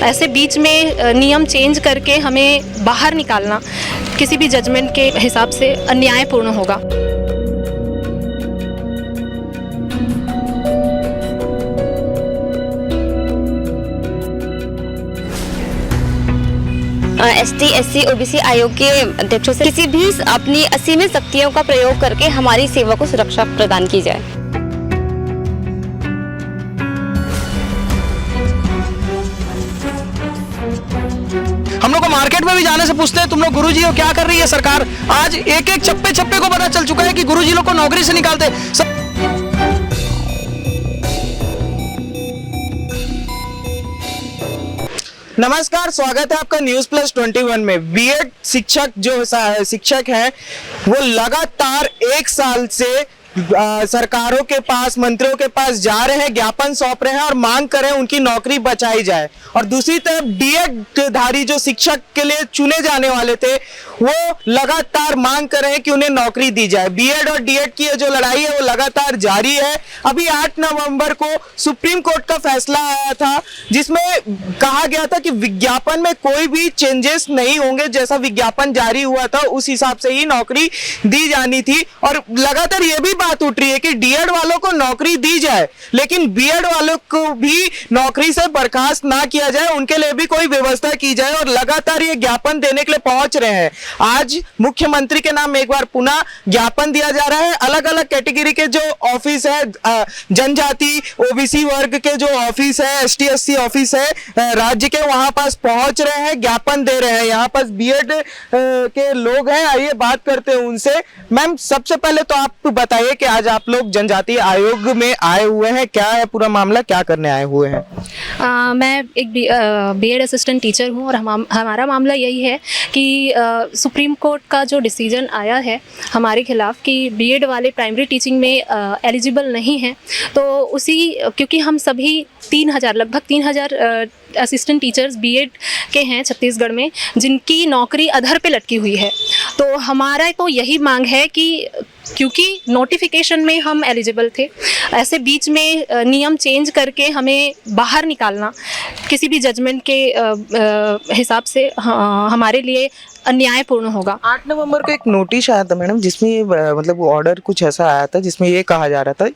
ऐसे बीच में नियम चेंज करके हमें बाहर निकालना किसी भी जजमेंट के हिसाब से अन्यायपूर्ण होगा। ST SC OBC आयोग के अध्यक्षों से किसी भी अपनी असीमित शक्तियों का प्रयोग करके हमारी सेवा को सुरक्षा प्रदान की जाए। हम लोग को मार्केट में भी जाने से पूछते हैं तुम लोग गुरुजी हो क्या कर रही है सरकार। आज एक एक चप्पे चप्पे को पता चल चुका है कि गुरुजी लोग को नौकरी से निकालते। नमस्कार, स्वागत है आपका न्यूज प्लस 21 में। बीएड शिक्षक जो शिक्षक हैं वो लगातार एक साल से सरकारों के पास, मंत्रियों के पास जा रहे हैं, ज्ञापन सौंप रहे हैं और मांग कर रहे हैं उनकी नौकरी बचाई जाए। और दूसरी तरफ बीएड धारी जो शिक्षक के लिए चुने जाने वाले थे वो लगातार मांग कर रहे हैं कि उन्हें नौकरी दी जाए। बीएड और डीएड की जो लड़ाई है वो लगातार जारी है। अभी 8 नवंबर को सुप्रीम कोर्ट का फैसला आया था जिसमें कहा गया था कि विज्ञापन में कोई भी चेंजेस नहीं होंगे, जैसा विज्ञापन जारी हुआ था उस हिसाब से ही नौकरी दी जानी थी। और लगातार ये भी बात उठ रही है कि डीएड वालों को नौकरी दी जाए लेकिन बीएड वालों को भी नौकरी से बर्खास्त ना किया जाए, उनके लिए भी कोई व्यवस्था की जाए। और लगातार ये ज्ञापन देने के लिए पहुंच रहे हैं। आज मुख्यमंत्री के नाम एक बार पुनः ज्ञापन दिया जा रहा है। अलग अलग कैटेगरी के जो ऑफिस है, जनजाति ओबीसी वर्ग के जो ऑफिस है, ST SC ऑफिस है राज्य के, वहां पास पहुंच रहे हैं, ज्ञापन दे रहे हैं। यहाँ पास बीएड के लोग हैं, आइए बात करते हैं उनसे। मैम, सबसे पहले तो आप बताइए कि आज आप लोग जनजातीय आयोग में आए हुए हैं, क्या है पूरा मामला, क्या करने आए हुए हैं? मैं एक बीएड असिस्टेंट टीचर हूँ और हमारा मामला यही है कि सुप्रीम कोर्ट का जो डिसीजन आया है हमारे खिलाफ कि बीएड वाले प्राइमरी टीचिंग में एलिजिबल नहीं हैं, तो उसी क्योंकि हम सभी 3000 लगभग 3000 असिस्टेंट टीचर्स बीएड के हैं छत्तीसगढ़ में जिनकी नौकरी अधर पे लटकी हुई है। तो हमारा तो यही मांग है कि क्योंकि नोटिफिकेशन में हम एलिजिबल थे, ऐसे बीच में नियम चेंज करके हमें बाहर निकालना किसी भी जजमेंट के हिसाब से हमारे लिए अन्यायपूर्ण होगा। 8 नवंबर को एक नोटिस आया था मैडम जिसमें मतलब ऑर्डर कुछ ऐसा आया था जिसमें ये कहा जा रहा था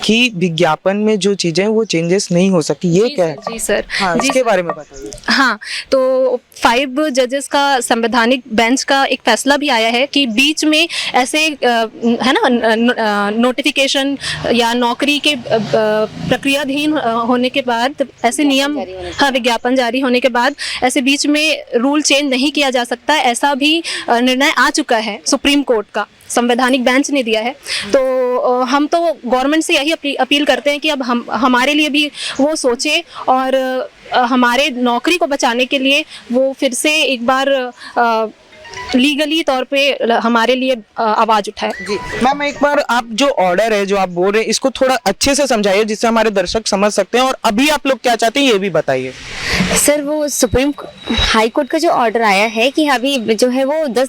कि विज्ञापन में जो चीजें हैं वो चेंजेस नहीं हो सकती, ये क्या है? जी सर, हाँ, इसके बारे में बताइए। हाँ, तो 5 जजेस का संवैधानिक बेंच का एक फैसला भी आया है कि बीच में ऐसे है ना नोटिफिकेशन या नौकरी के प्रक्रियाधीन होने के बाद ऐसे नियम, हाँ, विज्ञापन जारी होने के बाद ऐसे बीच में रूल चेंज नहीं किया जा सकता। ऐसा भी निर्णय आ चुका है सुप्रीम कोर्ट का, संवैधानिक बेंच ने दिया है। तो हम तो गवर्नमेंट से यही अपील करते हैं कि अब हमारे लिए भी वो सोचे और हमारे नौकरी को बचाने के लिए वो फिर से एक बार लीगली तौर पे हमारे लिए आवाज उठाए। जी मैम, एक बार आप जो ऑर्डर है जो आप बोल रहे हैं इसको थोड़ा अच्छे से समझाइए जिससे हमारे दर्शक समझ सकते हैं, और अभी आप लोग क्या चाहते हैं ये भी बताइए। सर, वो सुप्रीम हाई कोर्ट का जो ऑर्डर आया है कि अभी जो है वो 10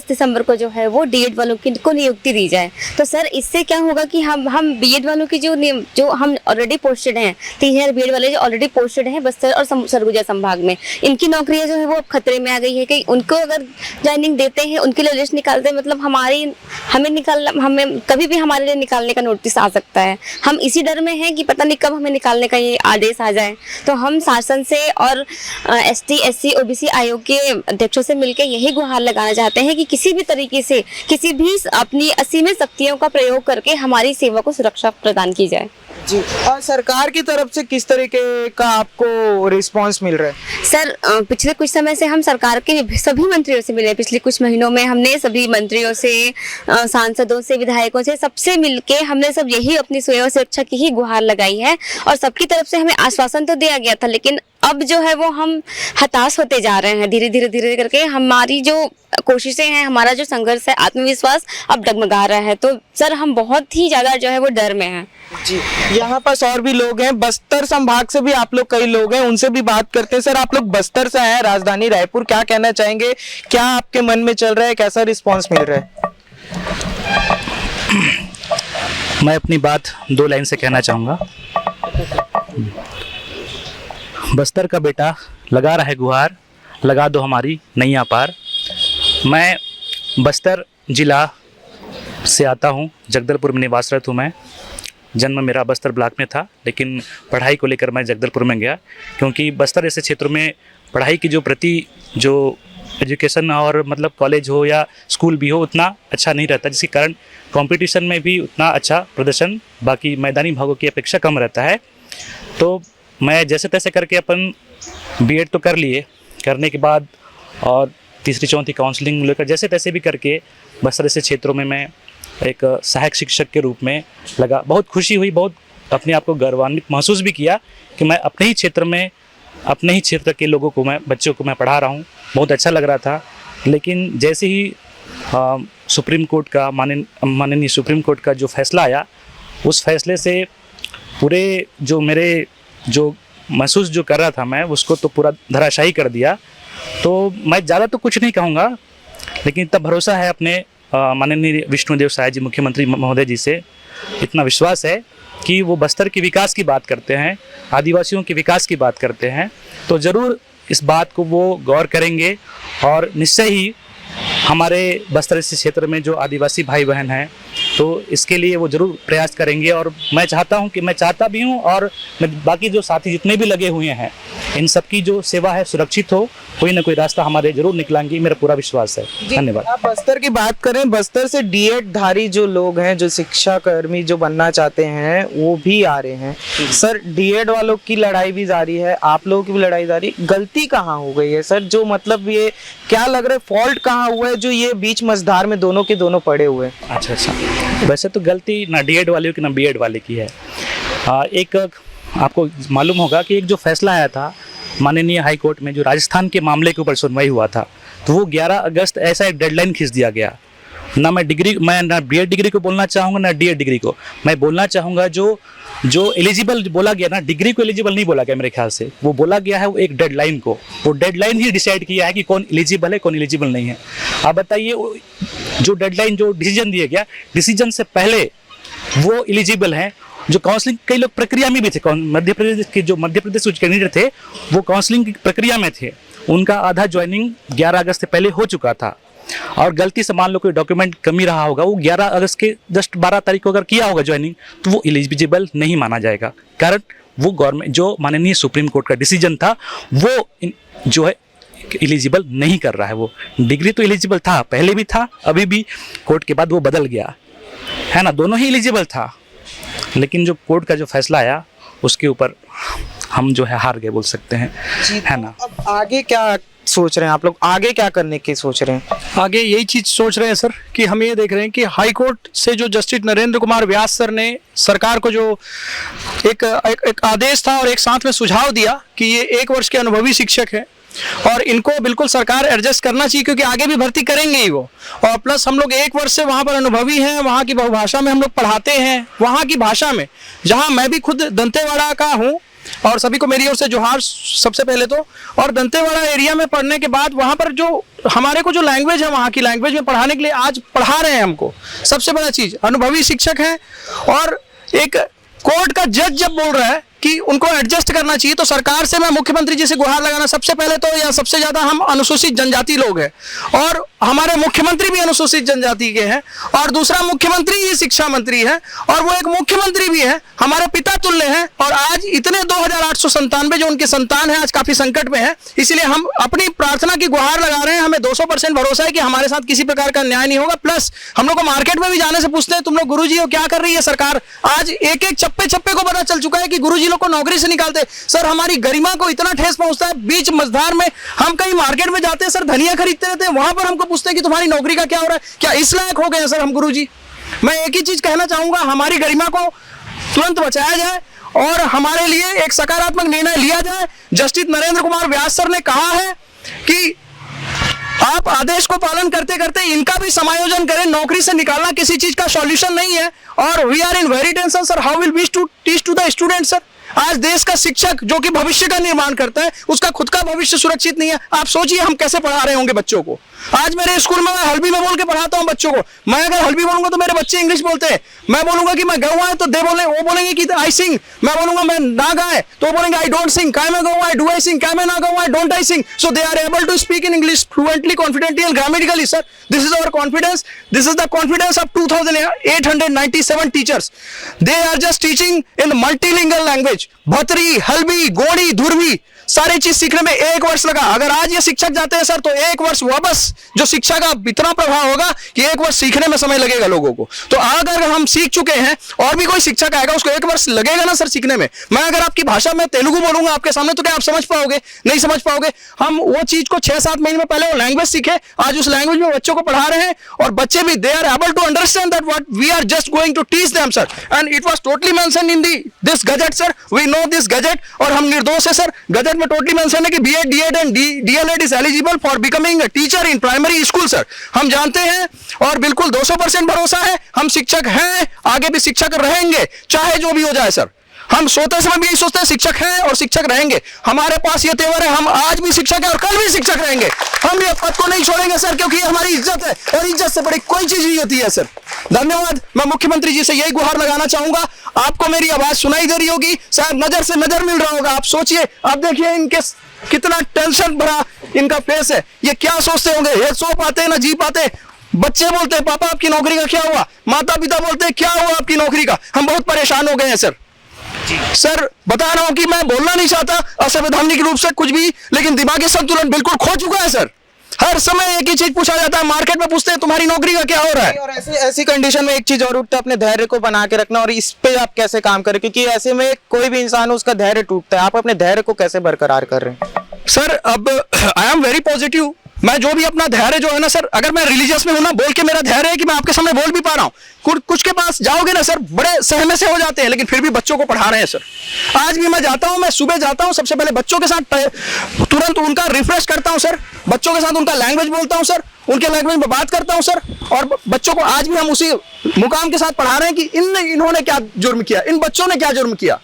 दिसंबर को जो है वो डीएड वालों को नियुक्ति दी जाए। तो सर, इससे क्या होगा कि हम बीएड वालों की जो हम ऑलरेडी पोस्टेड हैं, 3000 बीएड वाले जो ऑलरेडी पोस्टेड हैं बस्तर और सरगुजा संभाग में, इनकी नौकरियां जो है वो अब खतरे में आ गई है कि उनको अगर ज्वाइनिंग देते हैं, उनके लिए लिस्ट निकालते हैं, मतलब हमें कभी भी हमारे लिए निकालने का नोटिस आ सकता है। हम इसी डर में हैं कि पता नहीं कब हमें निकालने का ये आदेश आ जाए। तो हम शासन से और ST SC OBC आयोग के अध्यक्षों से मिलकर यही गुहार लगाना चाहते हैं कि किसी भी तरीके से किसी भी अपनी असीमित शक्तियों का प्रयोग करके हमारी सेवा को सुरक्षा प्रदान की जाए। जी, और सरकार की तरफ से किस तरीके का आपको रिस्पांस मिल रहा है? सर, पिछले कुछ समय से हम सरकार के सभी मंत्रियों से मिले। पिछले कुछ महीनों में हमने सभी मंत्रियों से, सांसदों से, विधायकों से, सबसे मिलके हमने सब यही अपनी सेवा सुरक्षा की ही गुहार लगाई है। और सबकी तरफ से हमें आश्वासन तो दिया गया था, लेकिन अब जो है वो हम हताश होते जा रहे हैं। धीरे धीरे करके हमारी जो कोशिशें हैं, हमारा जो संघर्ष है, आत्मविश्वास अब डगमगा रहा है। तो सर, हम बहुत ही ज्यादा जो है वो डर में हैं। जी, यहाँ पास और भी लोग हैं, बस्तर संभाग से भी आप लोग कई लोग हैं, उनसे भी बात करते हैं। सर, आप लोग बस्तर से हैं, राजधानी रायपुर, क्या कहना चाहेंगे? क्या आपके मन में चल रहा है, कैसा रिस्पांस मिल रहा है? मैं अपनी बात 2 लाइन से कहना चाहूँगा। बस्तर का बेटा लगा रहा है गुहार, लगा दो हमारी नैया पार। मैं बस्तर जिला से आता हूँ, जगदलपुर में निवासरत हूँ मैं। जन्म मेरा बस्तर ब्लॉक में था, लेकिन पढ़ाई को लेकर मैं जगदलपुर में गया, क्योंकि बस्तर जैसे क्षेत्रों में पढ़ाई की जो एजुकेशन और मतलब कॉलेज हो या स्कूल भी हो उतना अच्छा नहीं रहता, जिसके कारण कंपटीशन में भी उतना अच्छा प्रदर्शन बाकी मैदानी भागों की अपेक्षा कम रहता है। तो मैं जैसे तैसे करके अपन बीएड तो कर लिए, करने के बाद और तीसरी चौथी काउंसलिंग लेकर जैसे तैसे भी करके बस्तर जैसे क्षेत्रों में मैं एक सहायक शिक्षक के रूप में लगा। बहुत खुशी हुई, बहुत अपने आप को गौरवान्वित महसूस भी किया कि मैं अपने ही क्षेत्र में, अपने ही क्षेत्र के लोगों को, मैं बच्चों को मैं पढ़ा रहा हूँ। बहुत अच्छा लग रहा था। लेकिन जैसे ही सुप्रीम कोर्ट का माननीय सुप्रीम कोर्ट का जो फैसला आया, उस फैसले से पूरे जो मेरे जो महसूस जो कर रहा था मैं, उसको तो पूरा धराशायी कर दिया। तो मैं ज़्यादा तो कुछ नहीं कहूँगा, लेकिन इतना भरोसा है अपने माननीय विष्णुदेव साय जी मुख्यमंत्री महोदय जी से, इतना विश्वास है कि वो बस्तर के विकास की बात करते हैं, आदिवासियों के विकास की बात करते हैं, तो ज़रूर इस बात को वो गौर करेंगे और निश्चय ही हमारे बस्तर इस क्षेत्र में जो आदिवासी भाई बहन हैं, तो इसके लिए वो ज़रूर प्रयास करेंगे। और मैं चाहता भी हूँ और बाकी जो साथी जितने भी लगे हुए हैं, इन सबकी जो सेवा है सुरक्षित हो, कोई ना कोई रास्ता हमारे जरूर निकलेंगे, मेरा पूरा विश्वास है। धन्यवाद। आप बस्तर की बात करें, बस्तर से डीएड धारी जो लोग हैं, जो शिक्षा कर्मी जो बनना चाहते हैं, वो भी आ रहे हैं। सर, डीएड वालों की लड़ाई भी जारी है, आप लोगों की भी लड़ाई जारी। गलती कहाँ हो गई है सर? जो मतलब ये क्या लग रहा है, फॉल्ट कहाँ हुआ है जो ये बीच मझधार में दोनों के दोनों पड़े हुए हैं? अच्छा, वैसे तो गलती ना डीएड वाले की ना बीएड वाले की है। एक आपको मालूम होगा कि एक जो फैसला आया था माननीय हाई कोर्ट में, जो राजस्थान के मामले के ऊपर सुनवाई हुआ था, तो वो 11 अगस्त ऐसा एक डेडलाइन खींच दिया गया। ना मैं ना बीएड डिग्री को बोलना चाहूँगा ना डीएड डिग्री को, मैं बोलना चाहूँगा जो एलिजिबल बोला गया ना, डिग्री को एलिजिबल नहीं बोला गया मेरे ख्याल से, वो बोला गया है वो एक डेडलाइन को, वो डेडलाइन ही डिसाइड किया है कि कौन एलिजिबल है कौन एलिजिबल नहीं है। आप बताइए, जो डेडलाइन जो डिसीजन दिया गया, डिसीजन से पहले वो एलिजिबल हैं, जो काउंसलिंग कई लोग प्रक्रिया में भी थे, मध्य प्रदेश के कैंडिडेट थे वो काउंसलिंग की प्रक्रिया में थे, उनका आधा ज्वाइनिंग 11 अगस्त से पहले हो चुका था। और गलती से मान लो कोई डॉक्यूमेंट कमी रहा होगा, वो 11 अगस्त के जस्ट 12 तारीख को अगर किया होगा ज्वाइनिंग, तो वो एलिजिबल नहीं माना जाएगा। कारण वो गवर्नमेंट जो माननीय सुप्रीम कोर्ट का डिसीजन था, वो जो है एलिजिबल नहीं कर रहा है। वो डिग्री तो एलिजिबल था, पहले भी था, अभी भी कोर्ट के बाद वो बदल गया है ना, दोनों ही एलिजिबल था। लेकिन जो कोर्ट का जो फैसला आया, उसके ऊपर हम जो है हार गए बोल सकते हैं, है ना। अब आगे क्या सोच रहे हैं आप लोग? आगे क्या करने की सोच रहे हैं? आगे यही चीज सोच रहे हैं सर कि हम ये देख रहे हैं कि हाई कोर्ट से जो जस्टिस नरेंद्र कुमार व्यास सर ने सरकार को जो एक आदेश था और एक साथ में सुझाव दिया कि ये 1 वर्ष के अनुभवी शिक्षक है और इनको बिल्कुल सरकार एडजस्ट करना चाहिए, क्योंकि आगे भी भर्ती करेंगे ही वो। और प्लस हम लोग 1 वर्ष से वहाँ पर अनुभवी हैं, वहाँ की भाषा में हम लोग पढ़ाते हैं, वहाँ की भाषा में, जहाँ मैं भी खुद दंतेवाड़ा का हूँ और सभी को मेरी ओर से जोहार सबसे पहले तो। और दंतेवाड़ा एरिया में पढ़ने के बाद वहाँ पर जो हमारे को जो लैंग्वेज है, वहाँ की लैंग्वेज में पढ़ाने के लिए आज पढ़ा रहे हैं हमको। सबसे बड़ा चीज़ अनुभवी शिक्षक हैं। और एक कोर्ट का जज जब बोल रहा है कि उनको एडजस्ट करना चाहिए, तो सरकार से मैं मुख्यमंत्री जी से गुहार लगाना, सबसे पहले तो या सबसे ज़्यादा हम अनुसूचित जनजाति लोग हैं और हमारे मुख्यमंत्री भी अनुसूचित जनजाति के हैं, और दूसरा मुख्यमंत्री ही शिक्षा मंत्री है और वो एक मुख्यमंत्री भी है, हमारे पिता तुल्य हैं। और आज इतने 2897 जो उनके संतान हैं आज काफ़ी संकट में है, इसलिए हम अपनी प्रार्थना की गुहार लगा रहे हैं। हमें 200% भरोसा है कि हमारे साथ किसी प्रकार का अन्याय नहीं होगा। प्लस हम लोग को मार्केट में भी जाने से पूछते हैं, तुम लोग गुरुजी हो क्या कर रही है सरकार? आज एक एक चप्पे को पता चल चुका है कि गुरुजी लोग को नौकरी से निकालते। सर, हमारी गरिमा को इतना ठेस पहुंचता है। बीच मझधार में हम कहीं मार्केट में जाते हैं सर, धनिया खरीदते रहते हैं, वहां पर हमको पूछते हैं कि तुम्हारी नौकरी का क्या हो रहा है, क्या इस लायक हो गए सर हम गुरुजी? मैं एक ही चीज कहना चाहूंगा, हमारी गरिमा को तुरंत बचाया जाए और हमारे लिए एक सकारात्मक निर्णय लिया जाए। जस्टिस नरेंद्र कुमार व्यास सर ने कहा है कि आप आदेश को पालन करते करते इनका भी समायोजन करें। नौकरी से निकालना किसी चीज का सॉल्यूशन नहीं है और we are in very tension sir, how will we teach to the student sir. आज देश का शिक्षक जो कि भविष्य का निर्माण करता है, उसका खुद का भविष्य सुरक्षित नहीं है। आप सोचिए हम कैसे पढ़ा रहे होंगे बच्चों को। आज मेरे स्कूल में मैं हल्बी में बोल के पढ़ाता हूं बच्चों को। मैं अगर हल्बी बोलूंगा तो मेरे बच्चे इंग्लिश बोलते हैं। मैं बोलूंगा कि मैं गाऊं है तो वो बोलेंगे कि आई सिंग। मैं बोलूंगा मैं ना गाए तो वो बोलेंगे आई डोंट सिंग। काय मैं गाऊं आई डू आई सिंग। काय मैं ना गाऊं I don't I sing. So they are able to speak in English fluently, confidently and grammatically. Sir, this is our confidence. This is the confidence of 2897 teachers. They are just teaching in multilingual language. Bhatri, Halbi, Gondi, Dhurvi सारी चीज सीखने में 1 वर्ष लगा। अगर आज ये शिक्षक जाते हैं सर तो 1 वर्ष वापस जो शिक्षा का इतना प्रभाव होगा कि 1 वर्ष सीखने में समय लगेगा लोगों को। तो अगर हम सीख चुके हैं और भी कोई शिक्षक आएगा उसको 1 वर्ष लगेगा ना सर सीखने में। मैं अगर आपकी भाषा में तेलुगु बोलूंगा आपके सामने तो क्या आप समझ पाओगे? नहीं समझ पाओगे। हम वो चीज को 6-7 महीने में पहले वो लैंग्वेज सीखे, आज उस लैंग्वेज में बच्चों को पढ़ा रहे हैं और बच्चे भी they are able to understand that what we are just going to teach them sir. And it was totally mentioned in this gazette sir. We know this gazette और हम निर्दोष है सर। गजेट में टोटली मेंशन है कि B.Ed, D.Ed and D.El.Ed is eligible for becoming a teacher in primary school sir. हम जानते हैं और बिल्कुल 200% भरोसा है, हम शिक्षक हैं, आगे भी शिक्षक रहेंगे चाहे जो भी हो जाए सर। हम सोते समय भी यही सोचते हैं शिक्षक हैं और शिक्षक रहेंगे। हमारे पास ये तेवर है, हम आज भी शिक्षक हैं और कल भी शिक्षक रहेंगे। हम ये पद को नहीं छोड़ेंगे सर, क्योंकि ये हमारी इज्जत है और इज्जत से बड़ी कोई चीज नहीं होती है सर। धन्यवाद। मैं मुख्यमंत्री जी से यही गुहार लगाना चाहूंगा। आपको मेरी आवाज सुनाई दे रही होगी, शायद नजर से नजर मिल रहा होगा। आप सोचिए, आप देखिए इनके कितना टेंशन भरा इनका फेस है। ये क्या सोचते होंगे? ये सो पाते ना जी पाते। बच्चे बोलते हैं पापा आपकी नौकरी का क्या हुआ? माता पिता बोलते हैं क्या हुआ आपकी नौकरी का? हम बहुत परेशान हो गए हैं सर। सर बता रहा हूं कि मैं बोलना नहीं चाहता असंवैधानिक रूप से कुछ भी, लेकिन दिमागी संतुलन बिल्कुल खो चुका है सर। हर समय एक ही चीज पूछा जाता है, मार्केट में पूछते हैं तुम्हारी नौकरी का क्या हो रहा है। और ऐसी कंडीशन में एक चीज और उठता है, अपने धैर्य को बना के रखना और इस पे आप कैसे काम करें, क्योंकि ऐसे में कोई भी इंसान उसका धैर्य टूटता है। आप अपने धैर्य को कैसे बरकरार कर रहे हैं? सर अब आई एम वेरी पॉजिटिव। मैं जो भी अपना धैर्य जो है ना सर, अगर मैं रिलीजियस में हूं ना, बोल के मेरा धैर्य है कि मैं आपके सामने बोल भी पा रहा हूं। कुछ के पास जाओगे ना सर, बड़े सहमे से हो जाते हैं, लेकिन फिर भी बच्चों को पढ़ा रहे हैं सर। आज भी मैं जाता हूं, मैं सुबह जाता हूं, सबसे पहले बच्चों के साथ तुरंत उनका रिफ्रेश करता हूं सर। बच्चों के साथ उनका लैंग्वेज बोलता हूं सर, उनके लैंग्वेज में बात करता हूं सर। और बच्चों को आज भी हम उसी मुकाम के साथ पढ़ा रहे हैं कि इन्होंने क्या जुर्म किया, इन बच्चों ने क्या जुर्म किया।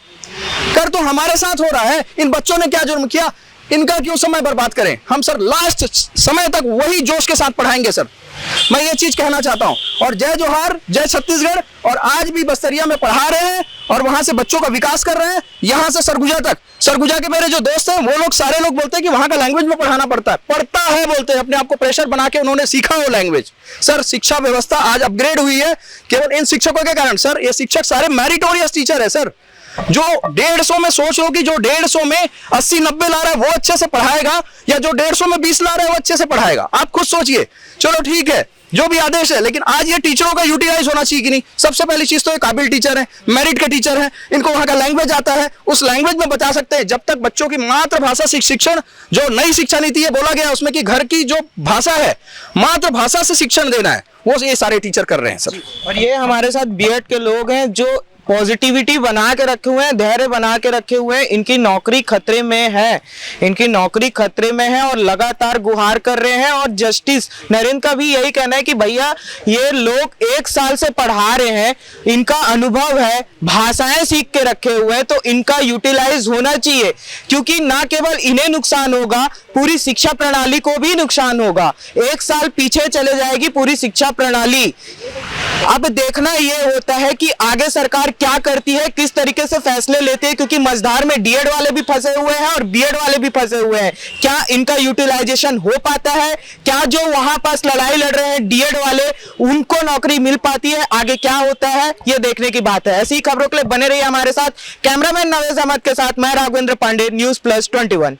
कर तो हमारे साथ हो रहा है, इन बच्चों ने क्या जुर्म किया, इनका क्यों समय बर्बाद करें। हम सर लास्ट समय तक वही जोश के साथ पढ़ाएंगे सर। मैं ये चीज कहना चाहता हूं। और जय जोहार, जय छत्तीसगढ़। और आज भी बस्तरिया में पढ़ा रहे हैं और वहां से बच्चों का विकास कर रहे हैं, यहां से सरगुजा तक। सरगुजा के मेरे जो दोस्त हैं वो लोग सारे लोग बोलते हैं कि वहां का लैंग्वेज में पढ़ाना पड़ता है बोलते हैं। अपने आप को प्रेशर बना के उन्होंने सीखा वो लैंग्वेज। सर शिक्षा व्यवस्था आज अपग्रेड हुई है केवल इन शिक्षकों के कारण सर। ये शिक्षक सारे मेरिटोरियस टीचर है सर। जो 150 में सोच लो कि जो 150 में 80-90 ला रहा है वो अच्छे से पढ़ाएगा, या जो 150 में 20 ला रहा है वो अच्छे से पढ़ाएगा। आप खुद सोचिए। चलो ठीक है, जो भी आदेश है, लेकिन आज ये टीचरों का यूटिलाइज होना चाहिए कि नहीं। सबसे पहली चीज तो ये काबिल टीचर है, मेरिट के टीचर है, इनको वहां का लैंग्वेज आता है, उस लैंग्वेज में बता सकते हैं। जब तक बच्चों की मातृभाषा शिक्षण, जो नई शिक्षा नीति है बोला गया उसमें कि घर की जो भाषा है मातृभाषा से शिक्षण देना है, वो ये सारे टीचर कर रहे हैं सर। और ये हमारे साथ B.Ed के लोग हैं जो पॉजिटिविटी बना के रखे हुए हैं, धैर्य बना के रखे हुए हैं। इनकी नौकरी खतरे में है, इनकी नौकरी खतरे में है और लगातार गुहार कर रहे हैं। और जस्टिस नरेंद्र का भी यही कहना है कि भैया ये लोग 1 साल से पढ़ा रहे हैं, इनका अनुभव है, भाषाएं सीख के रखे हुए हैं, तो इनका यूटिलाइज होना चाहिए। क्योंकि ना केवल इन्हें नुकसान होगा, पूरी शिक्षा प्रणाली को भी नुकसान होगा। 1 साल पीछे चले जाएगी पूरी शिक्षा प्रणाली। अब देखना ये होता है कि आगे सरकार क्या करती है, किस तरीके से फैसले लेती है, क्योंकि मझधार में D.Ed वाले भी फंसे हुए हैं और B.Ed वाले भी फंसे हुए हैं। क्या इनका यूटिलाइजेशन हो पाता है? क्या जो वहां पास लड़ाई लड़ रहे हैं D.Ed वाले, उनको नौकरी मिल पाती है? आगे क्या होता है ये देखने की बात है। ऐसी खबरों के लिए बने रहिए हमारे साथ। कैमरामैन नवेज अहमद के साथ मैं राघवेंद्र पांडे, News Plus 21।